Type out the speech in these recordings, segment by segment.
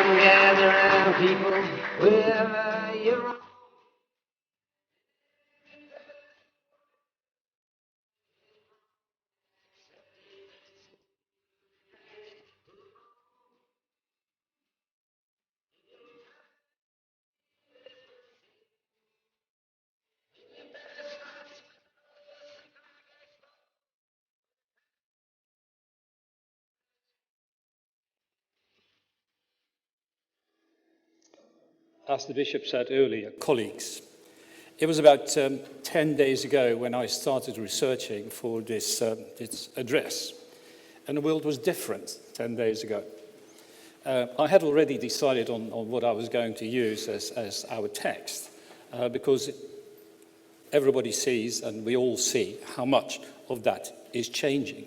Come gather round, people, wherever you're. As the Bishop said earlier, colleagues, it was about 10 days ago when I started researching for this address, and the world was different 10 days ago. I had already decided on what I was going to use as our text, because everybody sees, and we all see, how much of that is changing.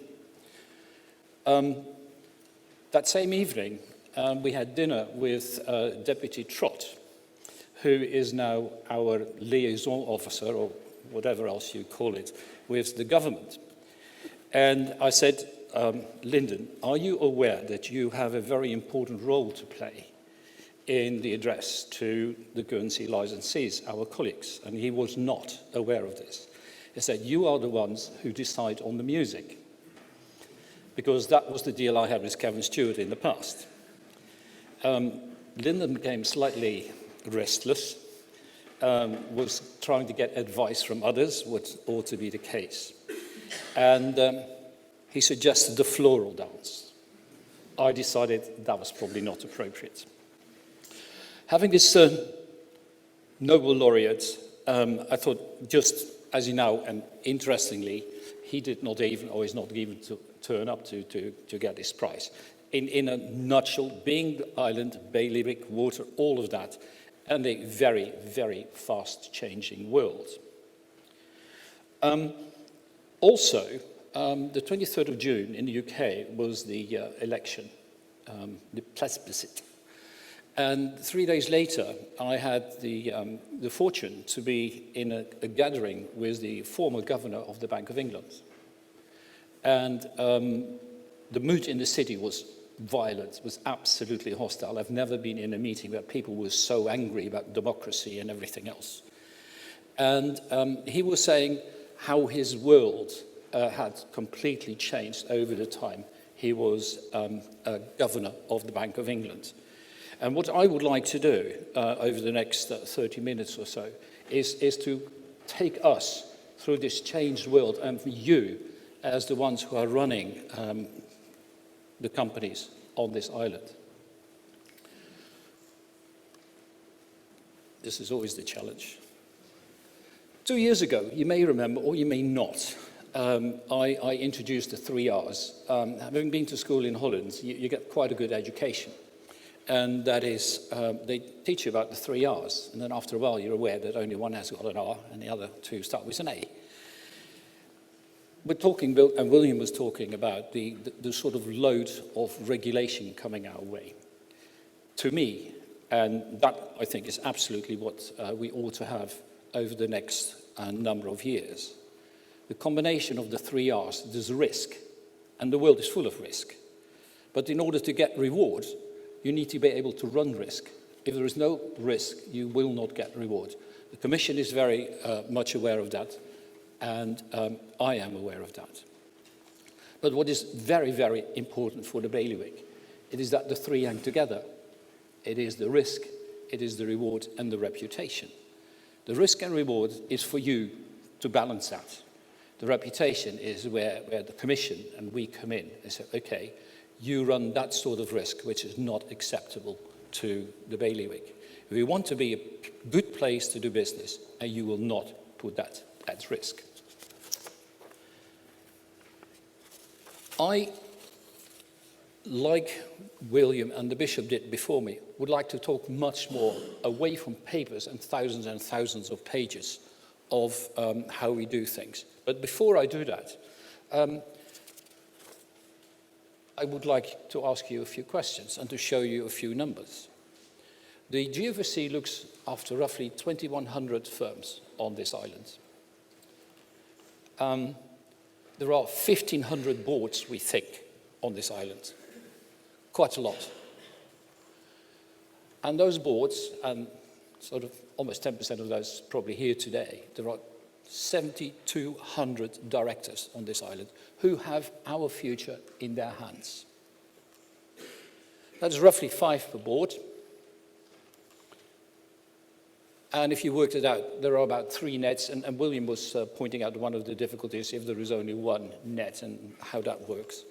That same evening, we had dinner with Deputy Trott, who is now our liaison officer, or whatever else you call it, with the government. And I said, Lyndon, are you aware that you have a very important role to play in the address to the Guernsey licensees, our colleagues? And he was not aware of this. He said, you are the ones who decide on the music, because that was the deal I had with Kevin Stewart in the past. Lyndon became slightly restless, was trying to get advice from others, what ought to be the case. And he suggested the floral dance. I decided that was probably not appropriate. Having this Nobel laureate, I thought, just as you know, and interestingly, he did not even, or is not even to turn up to get this prize. In a nutshell, being the island, bailiwick, water, all of that, and a very, very fast-changing world. Also, the 23rd of June in the UK was the election, the plebiscite. And 3 days later, I had the fortune to be in a gathering with the former governor of the Bank of England. And the mood in the city was violent, was absolutely hostile. I've never been in a meeting where people were so angry about democracy and everything else. And he was saying how his world had completely changed over the time he was a governor of the Bank of England. And what I would like to do over the next 30 minutes or so is to take us through this changed world, and for you as the ones who are running the companies on this island. This is always the challenge. 2 years ago, you may remember, or you may not, I introduced the 3 R's. Having been to school in Holland, you get quite a good education. And that is, they teach you about the 3 R's. And then after a while, you're aware that only one has got an R, and the other two start with an A. We're talking, and William was talking about the sort of load of regulation coming our way. To me, and that I think is absolutely what we ought to have over the next number of years. The combination of the 3 R's, there's risk, and the world is full of risk. But in order to get reward, you need to be able to run risk. If there is no risk, you will not get reward. The Commission is very much aware of that. And I am aware of that. But what is very, very important for the bailiwick, it is that the three hang together. It is the risk, it is the reward, and the reputation. The risk and reward is for you to balance that. The reputation is where the Commission and we come in and say, okay, you run that sort of risk, which is not acceptable to the bailiwick. We want to be a good place to do business, and you will not put that at risk. I, like William and the Bishop did before me, would like to talk much more away from papers and thousands of pages of how we do things. But before I do that, I would like to ask you a few questions and to show you a few numbers. The GFSC looks after roughly 2,100 firms on this island. There are 1,500 boards, we think, on this island. Quite a lot. And those boards, and sort of almost 10% of those probably here today, there are 7,200 directors on this island who have our future in their hands. That is roughly 5 per board. And if you worked it out, there are about 3 nets, and William was pointing out one of the difficulties if there is only 1 net and how that works.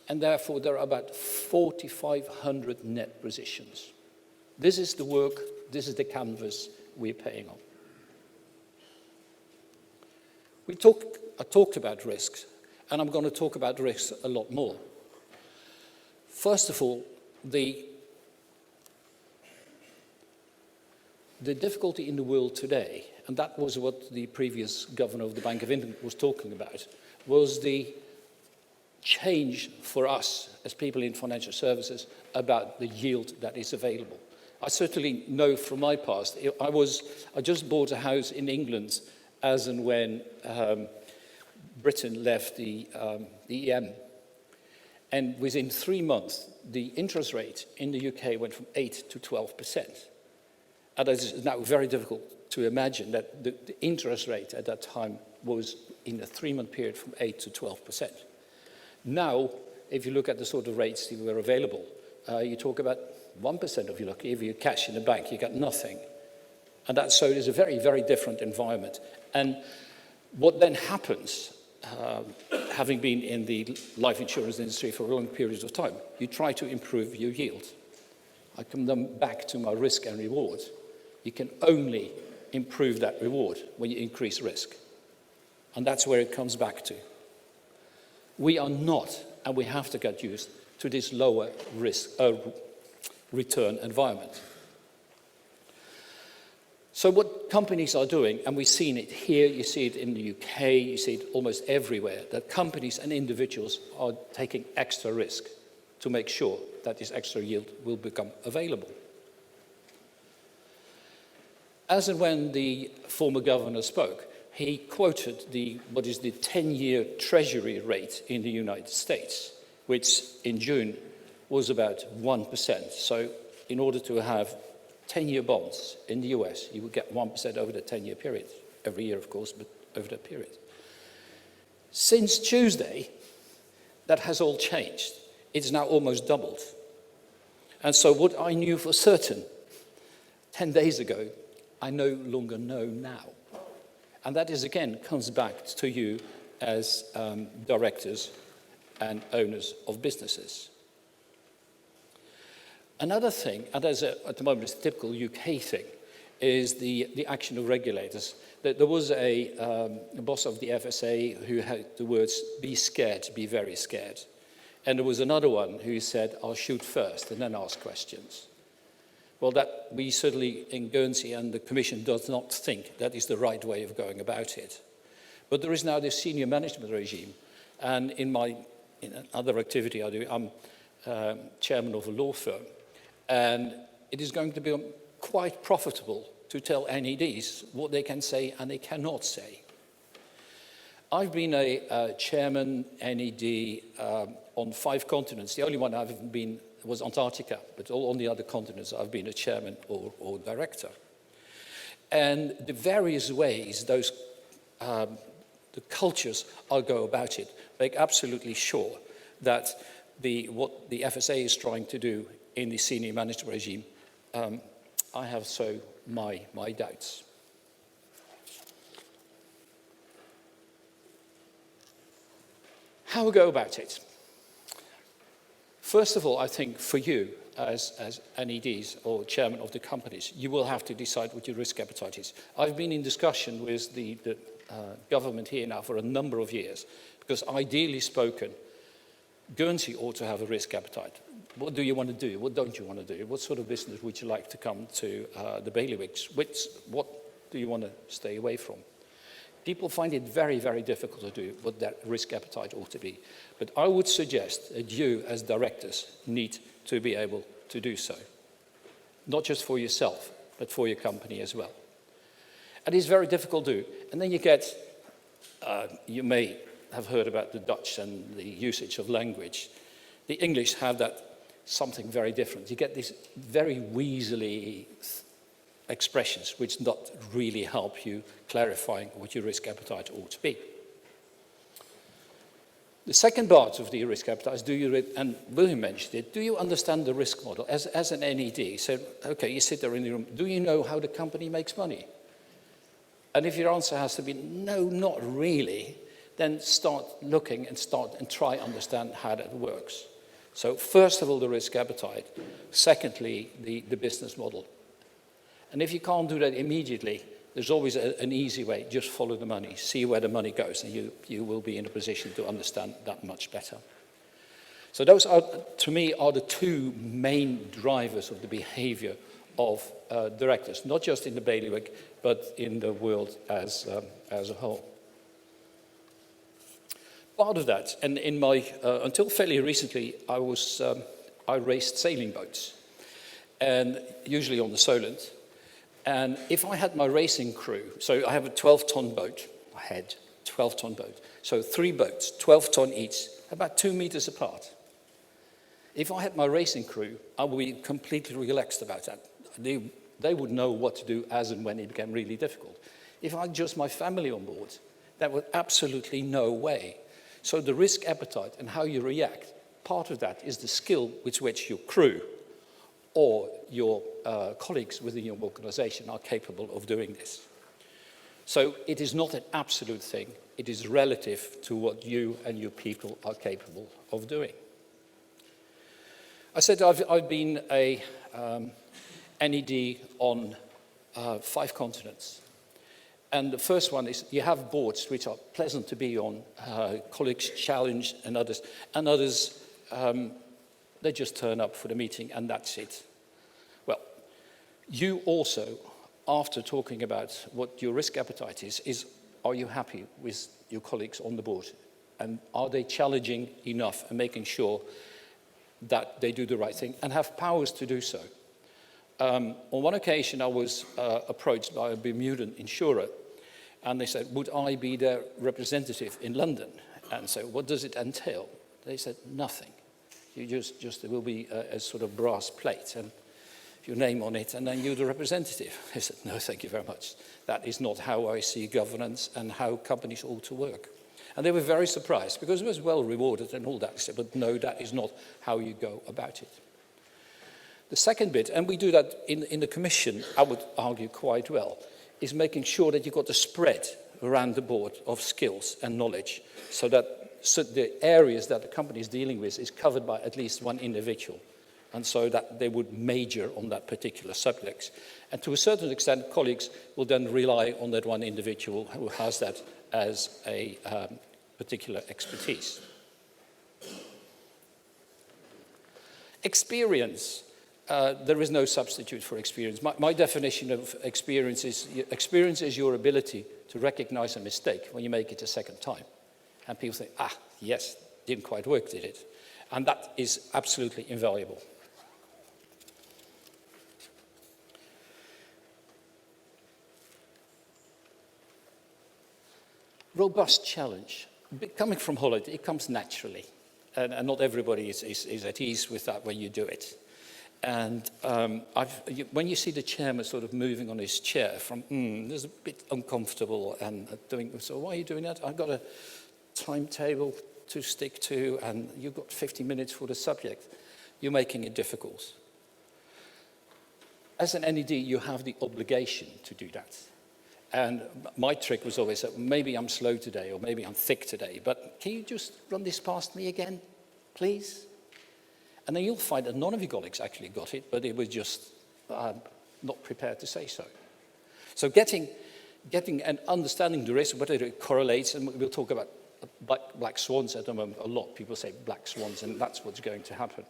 And therefore, there are about 4,500 net positions. This is the work, this is the canvas we're paying on. I talked about risks, and I'm going to talk about risks a lot more. First of all, the difficulty in the world today, and that was what the previous governor of the Bank of England was talking about, was the change for us as people in financial services about the yield that is available. I certainly know from my past, I just bought a house in England as and when Britain left the EM. And within 3 months, the interest rate in the UK went from 8 to 12%. And it is now very difficult to imagine that the interest rate at that time was in a 3-month period from 8 to 12%. Now, if you look at the sort of rates that were available, you talk about 1% if you're lucky. If you cash in the bank, you get nothing. And that, so it is a very, very different environment. And what then happens, having been in the life insurance industry for long periods of time, you try to improve your yield. I come then back to my risk and reward. You can only improve that reward when you increase risk. And that's where it comes back to. We are not, and we have to get used to this lower risk return environment. So what companies are doing, and we've seen it here, you see it in the UK, you see it almost everywhere, that companies and individuals are taking extra risk to make sure that this extra yield will become available. As and when the former governor spoke, he quoted what is the 10-year Treasury rate in the United States, which in June was about 1%. So in order to have 10-year bonds in the US, you would get 1% over the 10-year period. Every year, of course, but over that period. Since Tuesday, that has all changed. It's now almost doubled. And so what I knew for certain 10 days ago, I no longer know now. And that is, again, comes back to you as directors and owners of businesses. Another thing, and as at the moment it's a typical UK thing, is the action of regulators. There was a boss of the FSA who had the words, "Be scared, be very scared." And there was another one who said, "I'll shoot first and then ask questions." Well, that we certainly in Guernsey and the Commission does not think that is the right way of going about it. But there is now this senior management regime, and in another activity I do, I'm chairman of a law firm, and it is going to be quite profitable to tell NEDs what they can say and they cannot say. I've been a chairman NED on 5 continents. The only one I haven't been was Antarctica, but all on the other continents I've been a chairman or director. And the various ways those the cultures I'll go about it make absolutely sure that what the FSA is trying to do in the senior management regime, I have so my doubts. How we go about it? First of all, I think for you as NEDs or chairman of the companies, you will have to decide what your risk appetite is. I've been in discussion with the government here now for a number of years, because ideally spoken, Guernsey ought to have a risk appetite. What do you want to do? What don't you want to do? What sort of business would you like to come to the bailiwicks? What do you want to stay away from? People find it very, very difficult to do what that risk appetite ought to be. But I would suggest that you, as directors, need to be able to do so. Not just for yourself, but for your company as well. And it's very difficult to do. And then you get, you may have heard about the Dutch and the usage of language. The English have that something very different. You get these very weaselly expressions which not really help you clarifying what your risk appetite ought to be. The second part of the risk appetite is, and William mentioned it, do you understand the risk model as an NED? So, okay, you sit there in the room, do you know how the company makes money? And if your answer has to be, no, not really, then start looking and try understand how that works. So first of all, the risk appetite. Secondly, the business model. And if you can't do that immediately, there's always an easy way. Just follow the money. See where the money goes, and you will be in a position to understand that much better. So those are, to me, are the two main drivers of the behavior of directors, not just in the bailiwick, but in the world as a whole. Part of that, and in my until fairly recently, I raced sailing boats, and usually on the Solent. And if I had my racing crew, so I have a 12-ton boat, I had 12-ton boat, so 3 boats, 12-ton each, about 2 meters apart. If I had my racing crew, I would be completely relaxed about that. They would know what to do as and when it became really difficult. If I had just my family on board, that would absolutely no way. So the risk appetite and how you react, part of that is the skill with which your crew or your colleagues within your organization are capable of doing this. So it is not an absolute thing. It is relative to what you and your people are capable of doing. I said I've been a NED on 5 continents. And the first one is you have boards which are pleasant to be on, colleagues challenge and others. And others, they just turn up for the meeting and that's it. Well, you also, after talking about what your risk appetite is are you happy with your colleagues on the board? And are they challenging enough and making sure that they do the right thing and have powers to do so? On one occasion, I was approached by a Bermudan insurer, and they said, would I be their representative in London? And so, what does it entail? They said, nothing. You just there will be a sort of brass plate and your name on it, and then you're the representative. I said, no, thank you very much. That is not how I see governance and how companies ought to work. And they were very surprised, because it was well rewarded and all that. I said, but no, that is not how you go about it. The second bit, and we do that in the Commission, I would argue quite well, is making sure that you've got the spread around the board of skills and knowledge, so that the areas that the company is dealing with is covered by at least one individual, and so that they would major on that particular subject. And to a certain extent, colleagues will then rely on that one individual who has that as a particular expertise. Experience. There is no substitute for experience. My definition of experience is your ability to recognize a mistake when you make it a second time. And people think, yes, didn't quite work, did it? And that is absolutely invaluable. Robust challenge. Coming from Holland, it comes naturally. And not everybody is at ease with that when you do it. And when you see the chairman sort of moving on his chair from, this is a bit uncomfortable and doing, so why are you doing that? I've got a timetable to stick to and you've got 50 minutes for the subject. You're making it difficult. As an NED, you have the obligation to do that. And my trick was always that maybe I'm slow today or maybe I'm thick today, but can you just run this past me again, please? And then you'll find that none of your colleagues actually got it, but it was just not prepared to say so. So getting and understanding the risk, whether it correlates, and we'll talk about black swans at the moment. A lot of people say black swans, and that's what's going to happen.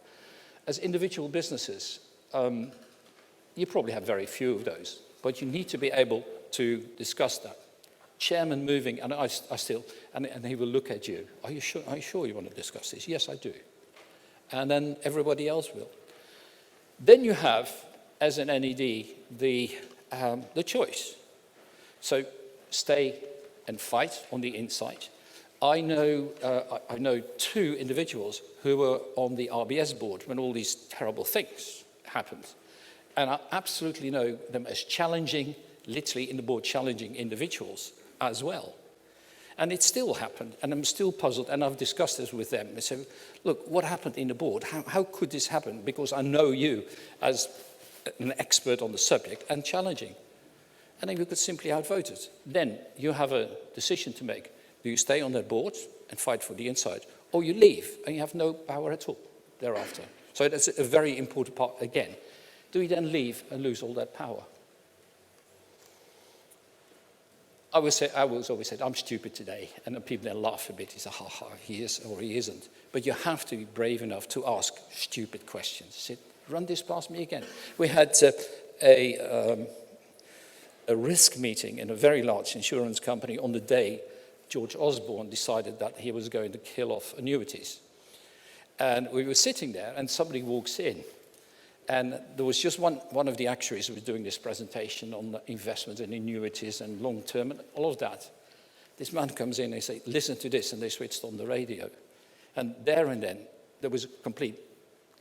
As individual businesses, you probably have very few of those, but you need to be able to discuss that. Chairman moving, and I still, and he will look at you. Are you sure you want to discuss this? Yes, I do. And then everybody else will. Then you have, as an NED, the choice. So stay and fight on the inside, I know two individuals who were on the RBS board when all these terrible things happened. And I absolutely know them as challenging, literally in the board, challenging individuals as well. And it still happened, and I'm still puzzled, and I've discussed this with them. They say, look, what happened in the board? How could this happen? Because I know you as an expert on the subject and challenging. And then you could simply outvote it. Then you have a decision to make. Do you stay on that board and fight for the inside? Or you leave and you have no power at all thereafter. So that's a very important part again. Do you then leave and lose all that power? I always said, I'm stupid today. And then people then laugh a bit. He said, ha ha, he is or he isn't. But you have to be brave enough to ask stupid questions. Say, run this past me again. We had a risk meeting in a very large insurance company on the day George Osborne decided that he was going to kill off annuities. And we were sitting there, and somebody walks in. And there was just one of the actuaries who was doing this presentation on investments and annuities and long-term and all of that. This man comes in and he says, listen to this, and they switched on the radio. And there and then, there was a complete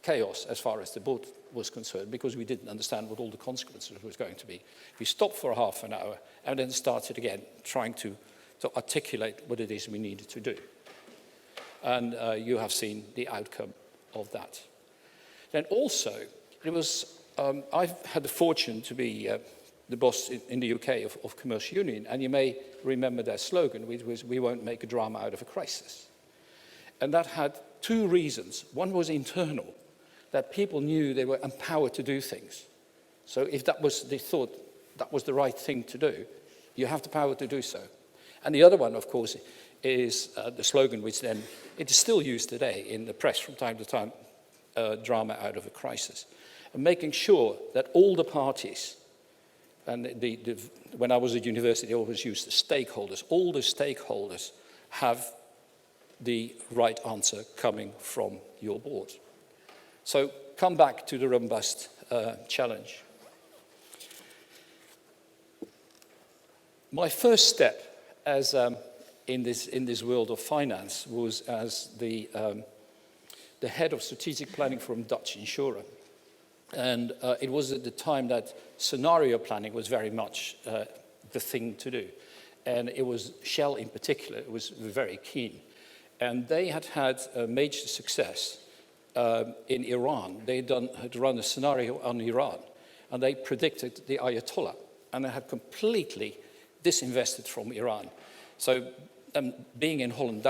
chaos as far as the board was concerned, because we didn't understand what all the consequences was going to be. We stopped for half an hour and then started again, trying to articulate what it is we needed to do. And you have seen the outcome of that. Then also, it was, I've had the fortune to be the boss in the UK of Commercial Union, and you may remember their slogan, which was, we won't make a drama out of a crisis. And that had two reasons. One was internal, that people knew they were empowered to do things. So if that was, they thought that was the right thing to do, you have the power to do so. And the other one, of course, is the slogan, which then, it is still used today in the press from time to time, drama out of a crisis. And making sure that all the parties, and when I was at university, I always used the stakeholders, all the stakeholders have the right answer coming from your board. So come back to the robust challenge. My first step as in this world of finance was as the head of strategic planning for a Dutch insurer. And it was at the time that scenario planning was very much the thing to do. And it was Shell in particular, it was very keen. And they had had a major success in Iran. They had run a scenario on Iran, and they predicted the Ayatollah, and they had completely disinvested from Iran. So being in Holland,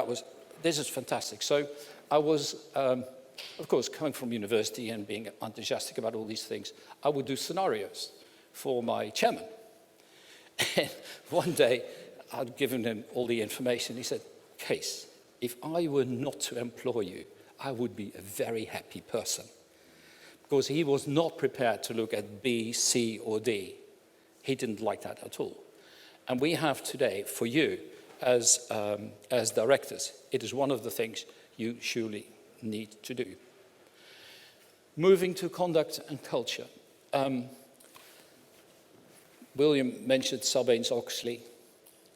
this is fantastic. So I was, of course, coming from university and being enthusiastic about all these things, I would do scenarios for my chairman. And one day, I'd given him all the information. He said, Cees, if I were not to employ you, I would be a very happy person. Because he was not prepared to look at B, C, or D. He didn't like that at all. And we have today, for you, as directors, it is one of the things you surely need to do. Moving to conduct and culture. William mentioned Sarbanes-Oxley.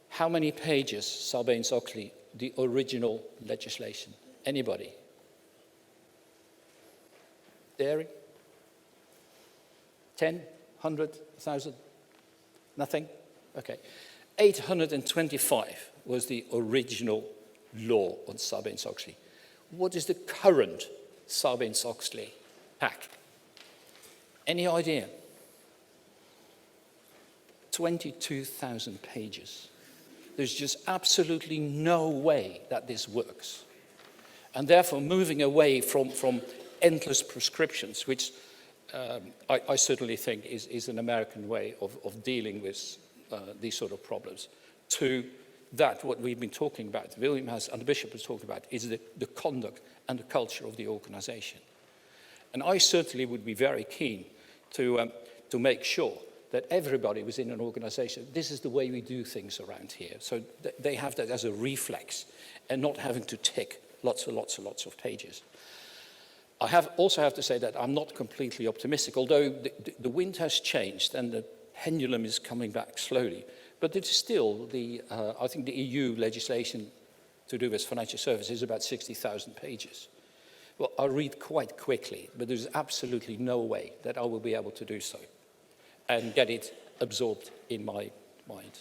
How many pages Sarbanes-Oxley, the original legislation? Anybody? Daring? 10, 100, 1,000? Nothing? Okay. 825 was the original law on Sarbanes-Oxley. What is the current Sarbanes-Oxley pack? Any idea? 22,000 pages. There's just absolutely no way that this works. And therefore, moving away from endless prescriptions, which I certainly think is an American way of dealing with these sort of problems, to that, what we've been talking about, William has, and the Bishop has talked about, is the conduct and the culture of the organization. And I certainly would be very keen to make sure that everybody within an organization, this is the way we do things around here. So they have that as a reflex and not having to tick lots and lots and lots of pages. I also have to say that I'm not completely optimistic, although the wind has changed and the pendulum is coming back slowly. But it is still I think the EU legislation to do with financial services is about 60,000 pages. Well, I read quite quickly, but there's absolutely no way that I will be able to do so and get it absorbed in my mind.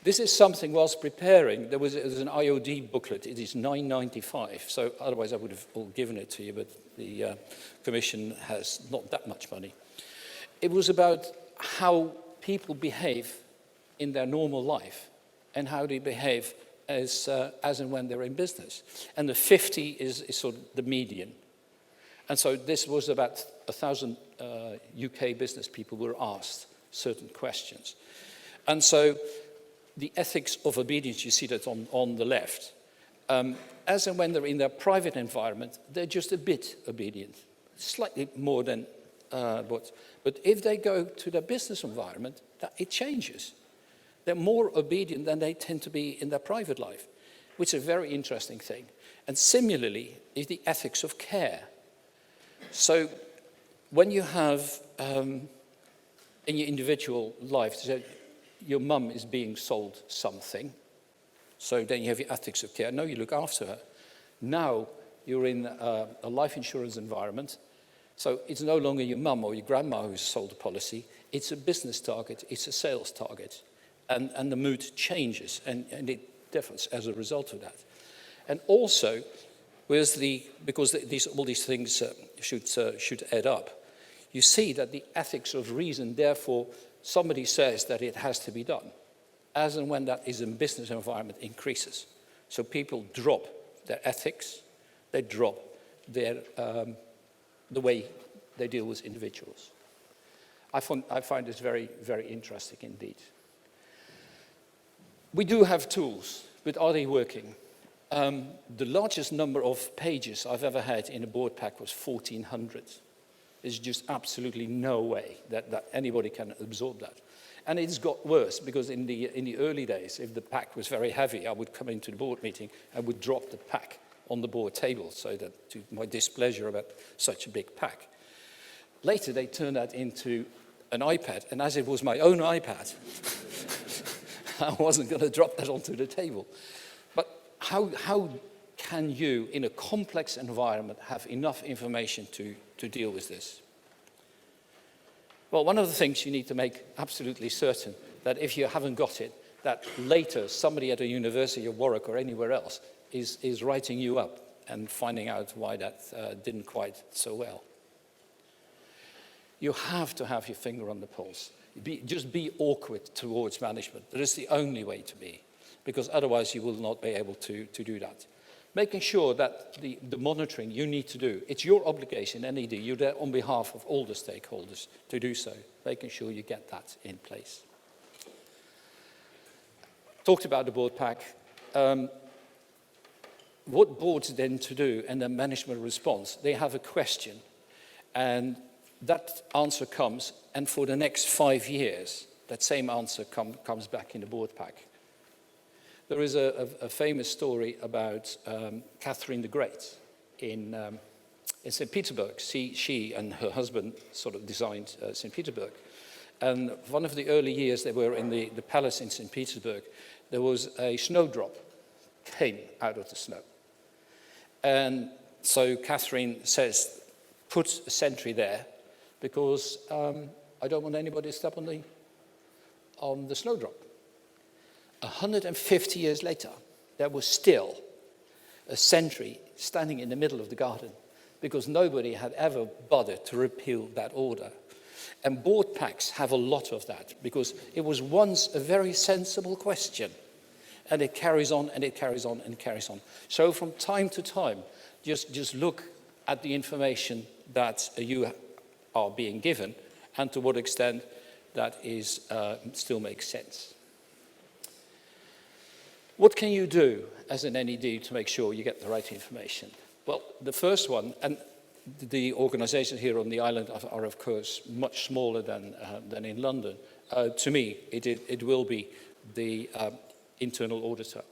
This is something, whilst preparing, there's an IOD booklet. It is £9.95, so otherwise I would have all given it to you, but the Commission has not that much money. It was about how people behave in their normal life and how they behave as and when they're in business. And the 50 is sort of the median. And so this was about 1,000 UK business people were asked certain questions. And so the ethics of obedience, you see that on the left. As and when they're in their private environment, they're just a bit obedient, slightly more than what. But if they go to their business environment, it changes. They're more obedient than they tend to be in their private life, which is a very interesting thing. And similarly is the ethics of care. So when you have in your individual life, so your mum is being sold something, so then you have your ethics of care. No, you look after her. Now you're in a life insurance environment, so it's no longer your mum or your grandma who's sold a policy. It's a business target, it's a sales target. And the mood changes, and it differs as a result of that. And also, because all these things should add up, you see that the ethics of reason, therefore, somebody says that it has to be done, as and when that is in business environment increases. So people drop their ethics, they drop their, the way they deal with individuals. I find this very, very interesting indeed. We do have tools, but are they working? The largest number of pages I've ever had in a board pack was 1,400. There's just absolutely no way that anybody can absorb that. And it's got worse, because in the early days, if the pack was very heavy, I would come into the board meeting and would drop the pack on the board table, so that to my displeasure about such a big pack. Later, they turned that into an iPad, and as it was my own iPad, I wasn't going to drop that onto the table. But how can you, in a complex environment, have enough information to deal with this? Well, one of the things you need to make absolutely certain that if you haven't got it, that later somebody at a university of Warwick or anywhere else is writing you up and finding out why that didn't quite so well. You have to have your finger on the pulse. Just be awkward towards management. That is the only way to be, because otherwise you will not be able to do that. Making sure that the monitoring you need to do, it's your obligation, NED, you're there on behalf of all the stakeholders to do so, making sure you get that in place. Talked about the board pack. What boards then to do and the management response? They have a question, and that answer comes, and for the next 5 years, that same answer comes back in the board pack. There is a famous story about Catherine the Great in St. Petersburg. She and her husband sort of designed St. Petersburg. And one of the early years they were in the palace in St. Petersburg, there was a snowdrop came out of the snow. And so Catherine says, put a sentry there, because I don't want anybody to step on the snowdrop. 150 years later, there was still a sentry standing in the middle of the garden, because nobody had ever bothered to repeal that order. And board packs have a lot of that, because it was once a very sensible question, and it carries on and it carries on and it carries on. So from time to time, just look at the information that you are being given, and to what extent that is still makes sense. What can you do as an NED to make sure you get the right information? Well, the first one, and the organizations here on the island are of course much smaller than in London. To me, it will be the internal auditor.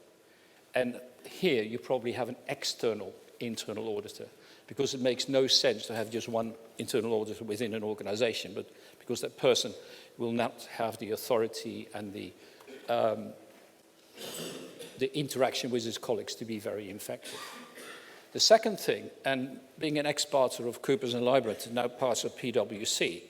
And here you probably have an external internal auditor, because it makes no sense to have just one internal auditor within an organization, but because that person will not have the authority and the the interaction with his colleagues to be very effective. The second thing, and being an ex-partner of Coopers and Lybrand, now part of PwC,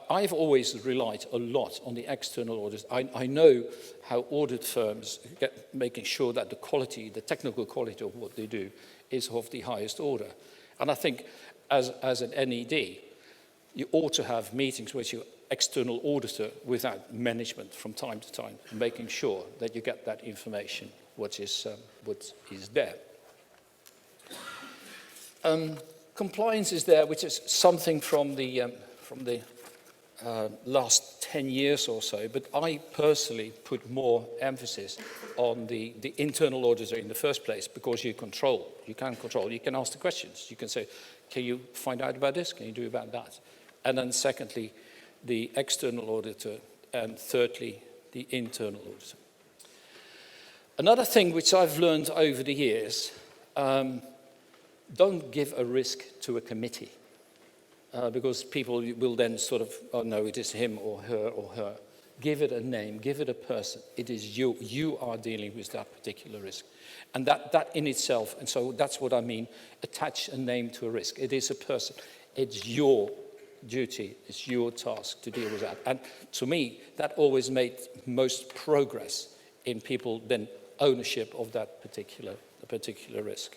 I've always relied a lot on the external auditors. I know how audit firms get making sure that the quality, the technical quality of what they do is of the highest order. And I think as an NED, you ought to have meetings with your external auditor without management from time to time, making sure that you get that information, what is there. Compliance is there, which is something from the last 10 years or so, but I personally put more emphasis on the internal auditor in the first place, because you can control, you can ask the questions, you can say, can you find out about this, can you do about that? And then secondly, the external auditor, and thirdly, the internal auditor. Another thing which I've learned over the years, don't give a risk to a committee. Because people will then sort of, oh no, it is him or her or her. Give it a name, give it a person. It is you. You are dealing with that particular risk. And that in itself, and so that's what I mean, attach a name to a risk. It is a person. It's your duty, it's your task to deal with that. And to me, that always made most progress in people then ownership of that particular risk.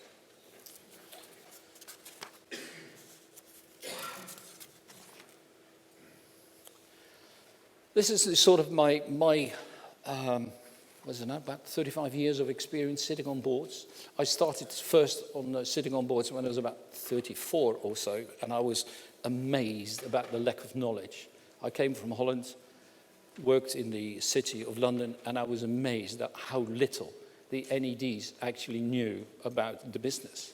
This is sort of my was it now, about 35 years of experience sitting on boards. I started first on sitting on boards when I was about 34 or so, and I was amazed about the lack of knowledge. I came from Holland, worked in the city of London, and I was amazed at how little the NEDs actually knew about the business.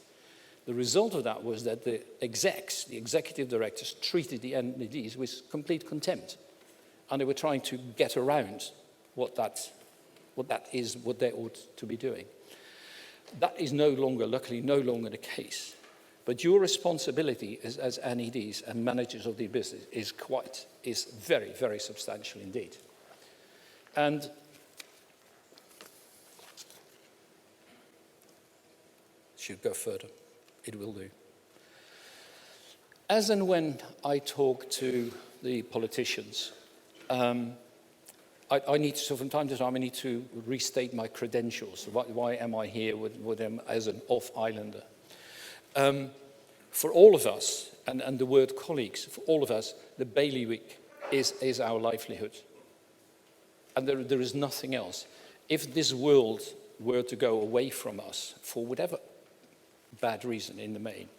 The result of that was that the execs, the executive directors, treated the NEDs with complete contempt. And they were trying to get around what they ought to be doing. That is no longer, luckily, no longer the case. But your responsibility as NEDs and managers of the business is very, very substantial indeed. And should go further. It will do. As and when I talk to the politicians, I need to, so from time to time, I need to restate my credentials. Why am I here with them as an off-islander? For all of us, and the word colleagues, for all of us, the bailiwick is our livelihood. And there is nothing else. If this world were to go away from us, for whatever bad reason in the main,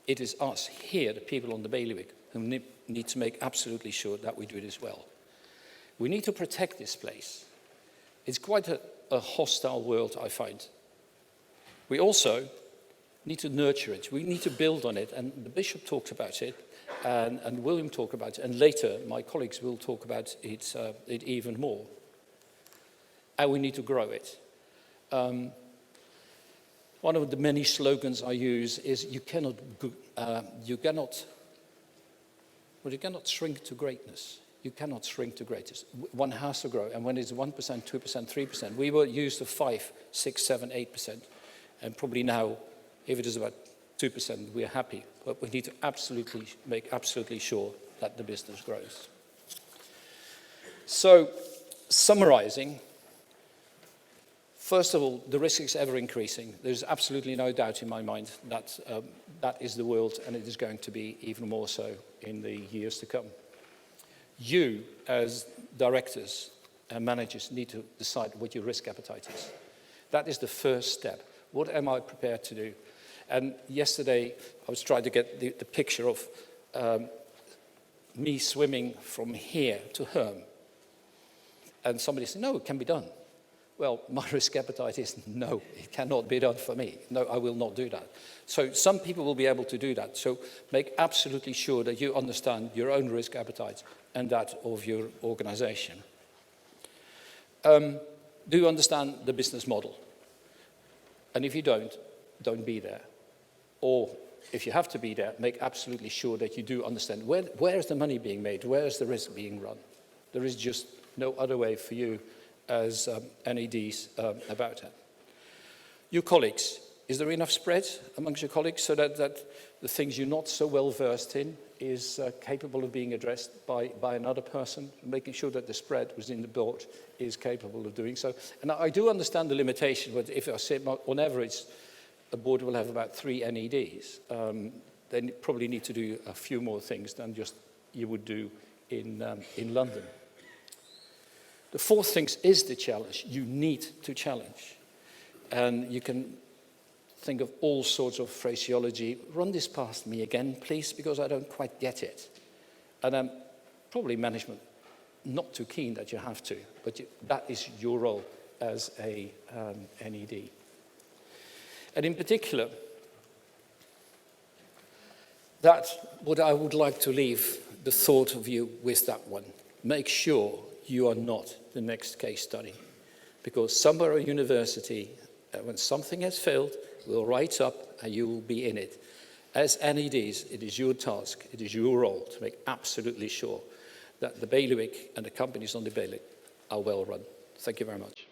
it is us here, the people on the bailiwick, who need to make absolutely sure that we do this well. We need to protect this place. It's quite a hostile world, I find. We also need to nurture it. We need to build on it. And the Bishop talks about it, and William talked about it, and later my colleagues will talk about it even more. And we need to grow it. One of the many slogans I use is you cannot shrink to greatness. You cannot shrink to greatness. One has to grow. And when it's 1%, 2%, 3%, we were used to 5, 6, 7, 8%. And probably now, if it is about 2%, we're happy. But we need to make absolutely sure that the business grows. So, summarizing, first of all, the risk is ever increasing. There's absolutely no doubt in my mind that that is the world, and it is going to be even more so in the years to come. You, as directors and managers, need to decide what your risk appetite is. That is the first step. What am I prepared to do? And yesterday, I was trying to get the picture of me swimming from here to Herm. And somebody said, no, it can be done. Well, my risk appetite is no, it cannot be done for me. No, I will not do that. So some people will be able to do that. So make absolutely sure that you understand your own risk appetite and that of your organization. Do you understand the business model? And if you don't be there. Or if you have to be there, make absolutely sure that you do understand where is the money being made, where is the risk being run. There is just no other way for you as NEDs about it. Your colleagues, is there enough spread amongst your colleagues so that the things you're not so well versed in is capable of being addressed by another person, making sure that the spread within the board is capable of doing so? And I do understand the limitation, but if I say on average, a board will have about 3 NEDs, then you probably need to do a few more things than just you would do in London. The fourth thing is the challenge. You need to challenge. And you can think of all sorts of phraseology. Run this past me again, please, because I don't quite get it. And probably management not too keen that you have to, but that is your role as a NED. And in particular, that's what I would like to leave the thought of you with that one. Make sure you are not the next case study, because somewhere at university, when something has failed, will write up and you will be in it. As NEDs, it is your task, it is your role to make absolutely sure that the bailiwick and the companies on the bailiwick are well run. Thank you very much.